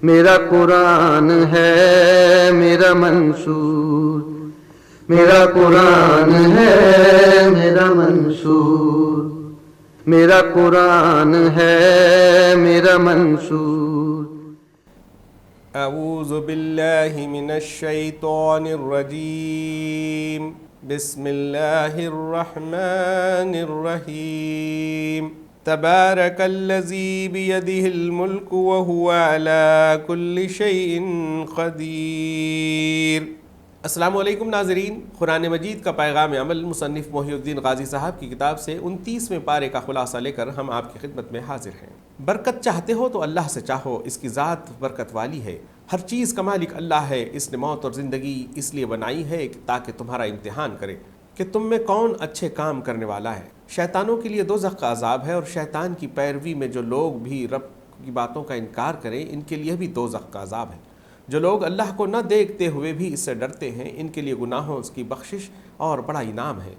میرا قرآن ہے میرا منشور، میرا قرآن ہے میرا منشور، میرا قرآن ہے میرا منشور۔ اعوذ باللہ من الشیطان الرجیم، بسم اللہ الرحمن الرحیم۔ تبارک الذی بیدہ الملک وہو علی کل شیء قدیر۔ السلام علیکم ناظرین، قرآن مجید کا پیغام عمل مصنف محی الدین غازی صاحب کی کتاب سے 29ویں پارے کا خلاصہ لے کر ہم آپ کی خدمت میں حاضر ہیں۔ برکت چاہتے ہو تو اللہ سے چاہو، اس کی ذات برکت والی ہے۔ ہر چیز کا مالک اللہ ہے، اس نے موت اور زندگی اس لیے بنائی ہے تاکہ تمہارا امتحان کرے کہ تم میں کون اچھے کام کرنے والا ہے۔ شیطانوں کے لیے دوزخ کا عذاب ہے، اور شیطان کی پیروی میں جو لوگ بھی رب کی باتوں کا انکار کریں ان کے لیے بھی دوزخ کا عذاب ہے۔ جو لوگ اللہ کو نہ دیکھتے ہوئے بھی اس سے ڈرتے ہیں ان کے لیے گناہوں اس کی بخشش اور بڑا انعام ہے۔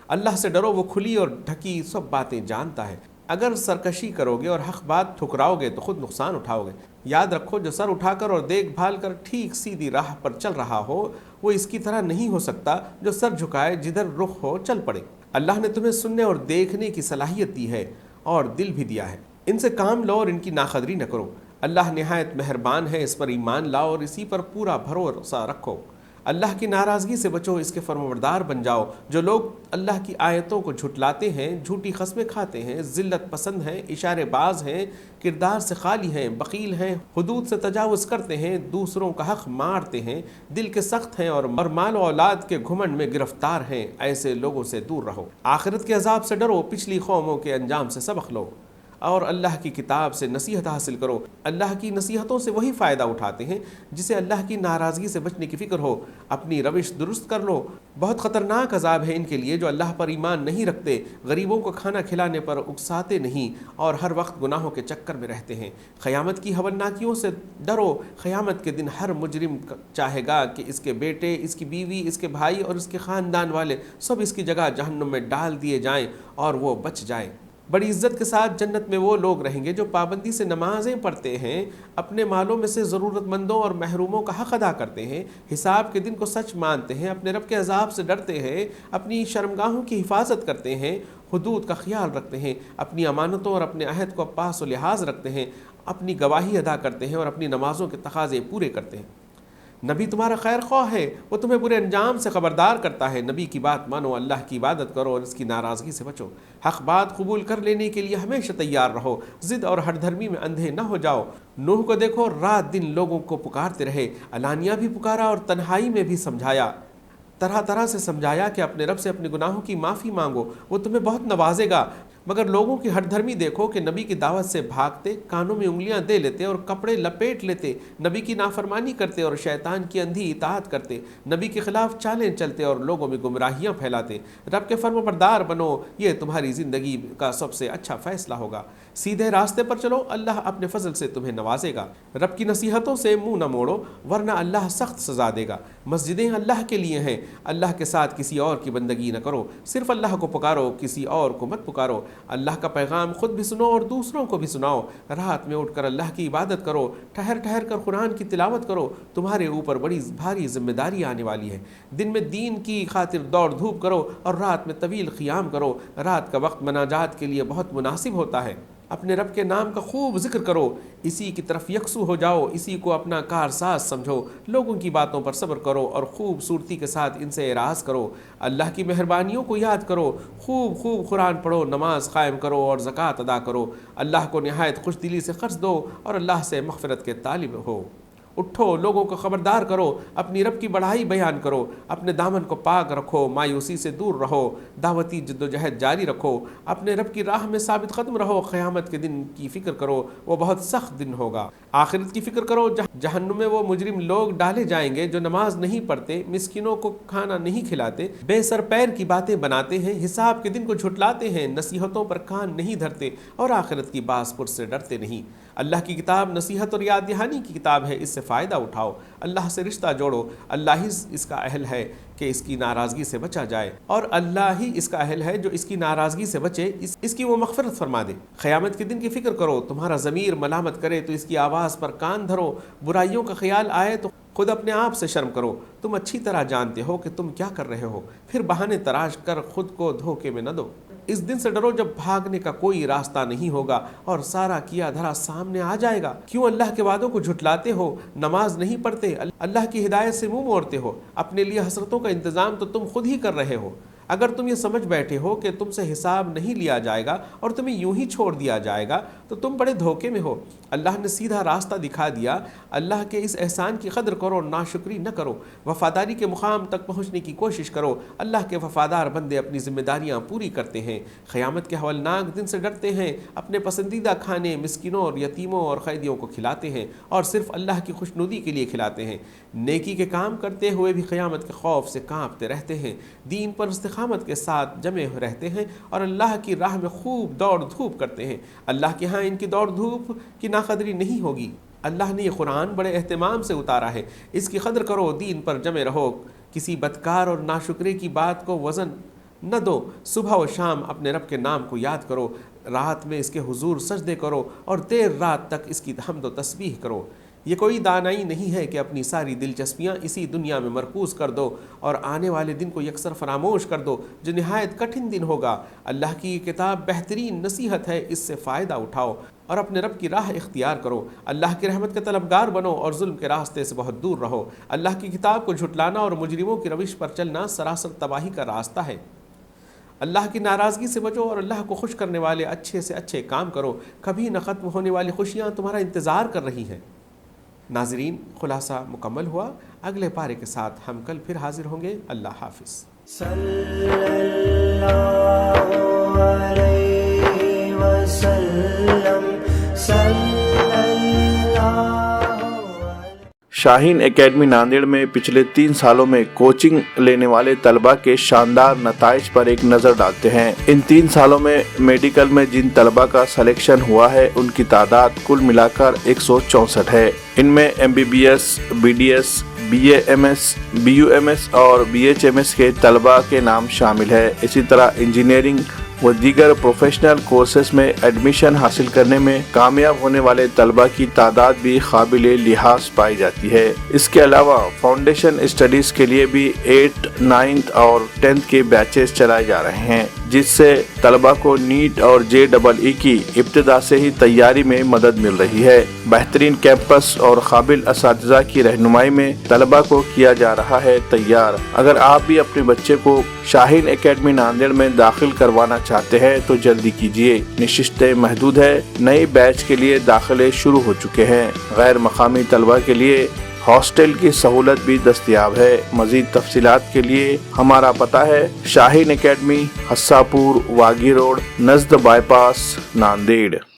اللہ سے ڈرو، وہ کھلی اور ڈھکی سب باتیں جانتا ہے۔ اگر سرکشی کرو گے اور حق بات ٹھکراؤ گے تو خود نقصان اٹھاؤ گے۔ یاد رکھو، جو سر اٹھا کر اور دیکھ بھال کر ٹھیک سیدھی راہ پر چل رہا ہو وہ اس کی طرح نہیں ہو سکتا جو سر جھکائے جدھر رخ ہو چل پڑے۔ اللہ نے تمہیں سننے اور دیکھنے کی صلاحیت دی ہے اور دل بھی دیا ہے، ان سے کام لو اور ان کی ناقدری نہ کرو۔ اللہ نہایت مہربان ہے، اس پر ایمان لاؤ اور اسی پر پورا بھروسہ رکھو۔ اللہ کی ناراضگی سے بچو، اس کے فرمانبردار بن جاؤ۔ جو لوگ اللہ کی آیتوں کو جھٹلاتے ہیں، جھوٹی قسمیں کھاتے ہیں، ذلت پسند ہیں، اشارے باز ہیں، کردار سے خالی ہیں، بخیل ہیں، حدود سے تجاوز کرتے ہیں، دوسروں کا حق مارتے ہیں، دل کے سخت ہیں اور مال و اولاد کے گھمنڈ میں گرفتار ہیں، ایسے لوگوں سے دور رہو۔ آخرت کے عذاب سے ڈرو، پچھلی قوموں کے انجام سے سبق لو اور اللہ کی کتاب سے نصیحت حاصل کرو۔ اللہ کی نصیحتوں سے وہی فائدہ اٹھاتے ہیں جسے اللہ کی ناراضگی سے بچنے کی فکر ہو۔ اپنی روش درست کر لو، بہت خطرناک عذاب ہے ان کے لیے جو اللہ پر ایمان نہیں رکھتے، غریبوں کو کھانا کھلانے پر اکساتے نہیں اور ہر وقت گناہوں کے چکر میں رہتے ہیں۔ قیامت کی ہولناکیوں سے ڈرو، قیامت کے دن ہر مجرم چاہے گا کہ اس کے بیٹے، اس کی بیوی، اس کے بھائی اور اس کے خاندان والے سب اس کی جگہ جہنم میں ڈال دیے جائیں اور وہ بچ جائے۔ بڑی عزت کے ساتھ جنت میں وہ لوگ رہیں گے جو پابندی سے نمازیں پڑھتے ہیں، اپنے مالوں میں سے ضرورت مندوں اور محروموں کا حق ادا کرتے ہیں، حساب کے دن کو سچ مانتے ہیں، اپنے رب کے عذاب سے ڈرتے ہیں، اپنی شرمگاہوں کی حفاظت کرتے ہیں، حدود کا خیال رکھتے ہیں، اپنی امانتوں اور اپنے عہد کو پاس و لحاظ رکھتے ہیں، اپنی گواہی ادا کرتے ہیں اور اپنی نمازوں کے تقاضے پورے کرتے ہیں۔ نبی تمہارا خیر خواہ ہے، وہ تمہیں برے انجام سے خبردار کرتا ہے۔ نبی کی بات مانو، اللہ کی عبادت کرو اور اس کی ناراضگی سے بچو۔ حق بات قبول کر لینے کے لیے ہمیشہ تیار رہو، ضد اور ہٹ دھرمی میں اندھے نہ ہو جاؤ۔ نوح کو دیکھو، رات دن لوگوں کو پکارتے رہے، علانیہ بھی پکارا اور تنہائی میں بھی سمجھایا، طرح طرح سے سمجھایا کہ اپنے رب سے اپنے گناہوں کی معافی مانگو، وہ تمہیں بہت نوازے گا۔ مگر لوگوں کی ہٹ دھرمی دیکھو کہ نبی کی دعوت سے بھاگتے، کانوں میں انگلیاں دے لیتے اور کپڑے لپیٹ لیتے، نبی کی نافرمانی کرتے اور شیطان کی اندھی اطاعت کرتے، نبی کے خلاف چالیں چلتے اور لوگوں میں گمراہیاں پھیلاتے۔ رب کے فرمانبردار بنو، یہ تمہاری زندگی کا سب سے اچھا فیصلہ ہوگا۔ سیدھے راستے پر چلو، اللہ اپنے فضل سے تمہیں نوازے گا۔ رب کی نصیحتوں سے منہ نہ موڑو ورنہ اللہ سخت سزا دے گا۔ مسجدیں اللہ کے لیے ہیں، اللہ کے ساتھ کسی اور کی بندگی نہ کرو، صرف اللہ کو پکارو، کسی اور کو مت پکارو۔ اللہ کا پیغام خود بھی سنو اور دوسروں کو بھی سناؤ۔ رات میں اٹھ کر اللہ کی عبادت کرو، ٹھہر ٹھہر کر قرآن کی تلاوت کرو، تمہارے اوپر بڑی بھاری ذمہ داری آنے والی ہے۔ دن میں دین کی خاطر دوڑ دھوپ کرو اور رات میں طویل قیام کرو۔ رات کا وقت مناجات کے لیے بہت مناسب ہوتا ہے۔ اپنے رب کے نام کا خوب ذکر کرو، اسی کی طرف یکسو ہو جاؤ، اسی کو اپنا کارساز سمجھو۔ لوگوں کی باتوں پر صبر کرو اور خوبصورتی کے ساتھ ان سے اعراض کرو۔ اللہ کی مہربانیوں کو یاد کرو، خوب خوب قرآن پڑھو، نماز قائم کرو اور زکوٰۃ ادا کرو۔ اللہ کو نہایت خوش دلی سے قرض دو اور اللہ سے مغفرت کے طالب ہو۔ اٹھو، لوگوں کو خبردار کرو، اپنی رب کی بڑائی بیان کرو، اپنے دامن کو پاک رکھو، مایوسی سے دور رہو، دعوتی جد و جہد جاری رکھو، اپنے رب کی راہ میں ثابت قدم رہو۔ قیامت کے دن کی فکر کرو، وہ بہت سخت دن ہوگا۔ آخرت کی فکر کرو، جہنم میں وہ مجرم لوگ ڈالے جائیں گے جو نماز نہیں پڑھتے، مسکینوں کو کھانا نہیں کھلاتے، بے سر پیر کی باتیں بناتے ہیں، حساب کے دن کو جھٹلاتے ہیں، نصیحتوں پر کان نہیں دھرتے اور آخرت کی باز پرس سے ڈرتے نہیں۔ اللہ کی کتاب نصیحت اور یاد دہانی کی کتاب ہے، اس سے فائدہ اٹھاؤ، اللہ سے رشتہ جوڑو، اللہ ہی اس کا اہل ہے کہ اس کی ناراضگی سے بچا جائے، اور اللہ ہی اس کا اہل ہے جو اس کی ناراضگی سے بچے، اس کی وہ مغفرت فرما دے۔ قیامت کے دن کی فکر کرو، تمہارا ضمیر ملامت کرے تو اس کی آواز پر کان دھرو، برائیوں کا خیال آئے تو خود اپنے آپ سے شرم کرو، تم اچھی طرح جانتے ہو کہ تم کیا کر رہے ہو، پھر بہانے تراش کر خود کو دھوکے میں نہ دو۔ اس دن سے ڈرو جب بھاگنے کا کوئی راستہ نہیں ہوگا اور سارا کیا دھرا سامنے آ جائے گا۔ کیوں اللہ کے وعدوں کو جھٹلاتے ہو، نماز نہیں پڑھتے، اللہ کی ہدایت سے منہ موڑتے ہو، اپنے لیے حسرتوں کا انتظام تو تم خود ہی کر رہے ہو۔ اگر تم یہ سمجھ بیٹھے ہو کہ تم سے حساب نہیں لیا جائے گا اور تمہیں یوں ہی چھوڑ دیا جائے گا تو تم بڑے دھوکے میں ہو۔ اللہ نے سیدھا راستہ دکھا دیا، اللہ کے اس احسان کی قدر کرو، ناشکری نہ کرو، وفاداری کے مقام تک پہنچنے کی کوشش کرو۔ اللہ کے وفادار بندے اپنی ذمہ داریاں پوری کرتے ہیں، قیامت کے ہولناک دن سے ڈرتے ہیں، اپنے پسندیدہ کھانے مسکینوں اور یتیموں اور قیدیوں کو کھلاتے ہیں اور صرف اللہ کی خوشنودی کے لیے کھلاتے ہیں، نیکی کے کام کرتے ہوئے بھی قیامت کے خوف سے کانپتے رہتے ہیں، دین پر استقامت کے ساتھ جمے رہتے ہیں اور اللہ کی راہ میں خوب دوڑ دھوپ کرتے ہیں۔ اللہ کے ہاں ان کی دوڑ دھوپ کی ناقدری نہیں ہوگی۔ اللہ نے یہ قرآن بڑے اہتمام سے اتارا ہے، اس کی قدر کرو، دین پر جمے رہو، کسی بدکار اور ناشکرے کی بات کو وزن نہ دو، صبح و شام اپنے رب کے نام کو یاد کرو، رات میں اس کے حضور سجدے کرو اور دیر رات تک اس کی حمد و تسبیح کرو۔ یہ کوئی دانائی نہیں ہے کہ اپنی ساری دلچسپیاں اسی دنیا میں مرکوز کر دو اور آنے والے دن کو یکسر فراموش کر دو جو نہایت کٹھن دن ہوگا۔ اللہ کی یہ کتاب بہترین نصیحت ہے، اس سے فائدہ اٹھاؤ اور اپنے رب کی راہ اختیار کرو، اللہ کی رحمت کے طلبگار بنو اور ظلم کے راستے سے بہت دور رہو۔ اللہ کی کتاب کو جھٹلانا اور مجرموں کی روش پر چلنا سراسر تباہی کا راستہ ہے۔ اللہ کی ناراضگی سے بچو اور اللہ کو خوش کرنے والے اچھے سے اچھے کام کرو، کبھی نہ ختم ہونے والی خوشیاں تمہارا انتظار کر رہی ہیں۔ ناظرین، خلاصہ مکمل ہوا، اگلے پارے کے ساتھ ہم کل پھر حاضر ہوں گے۔ اللہ حافظ۔ صلی اللہ علیہ وسلم، صلی اللہ۔ شاہین اکیڈمی ناندیڑ میں پچھلے 3 سالوں میں کوچنگ لینے والے طلبہ کے شاندار نتائج پر ایک نظر ڈالتے ہیں۔ ان 3 سالوں میں میڈیکل میں جن طلبہ کا سلیکشن ہوا ہے ان کی تعداد کل ملا کر 164 ہے۔ ان میں MBBS، BDS، BA MS، BUMS اور BHMS کے طلبہ کے نام شامل ہے۔ اسی طرح انجینئرنگ و دیگر پروفیشنل کورسز میں ایڈمیشن حاصل کرنے میں کامیاب ہونے والے طلبہ کی تعداد بھی قابل لحاظ پائی جاتی ہے۔ اس کے علاوہ فاؤنڈیشن اسٹڈیز کے لیے بھی 8th، 9th اور 10th کے بیچز چلائے جا رہے ہیں، جس سے طلبہ کو نیٹ اور JEE کی ابتدا سے ہی تیاری میں مدد مل رہی ہے۔ بہترین کیمپس اور قابل اساتذہ کی رہنمائی میں طلبہ کو کیا جا رہا ہے تیار۔ اگر آپ بھی اپنے بچے کو شاہین اکیڈمی ناندیڑ میں داخل کروانا چاہتے ہیں تو جلدی کیجیے، نشستیں محدود ہے، نئے بیچ کے لیے داخلے شروع ہو چکے ہیں۔ غیر مقامی طلبہ کے لیے ہاسٹل کی سہولت بھی دستیاب ہے۔ مزید تفصیلات کے لیے ہمارا پتہ ہے شاہین اکیڈمی، حساپور، واگی روڈ، نزد بائی پاس، ناندیڑ۔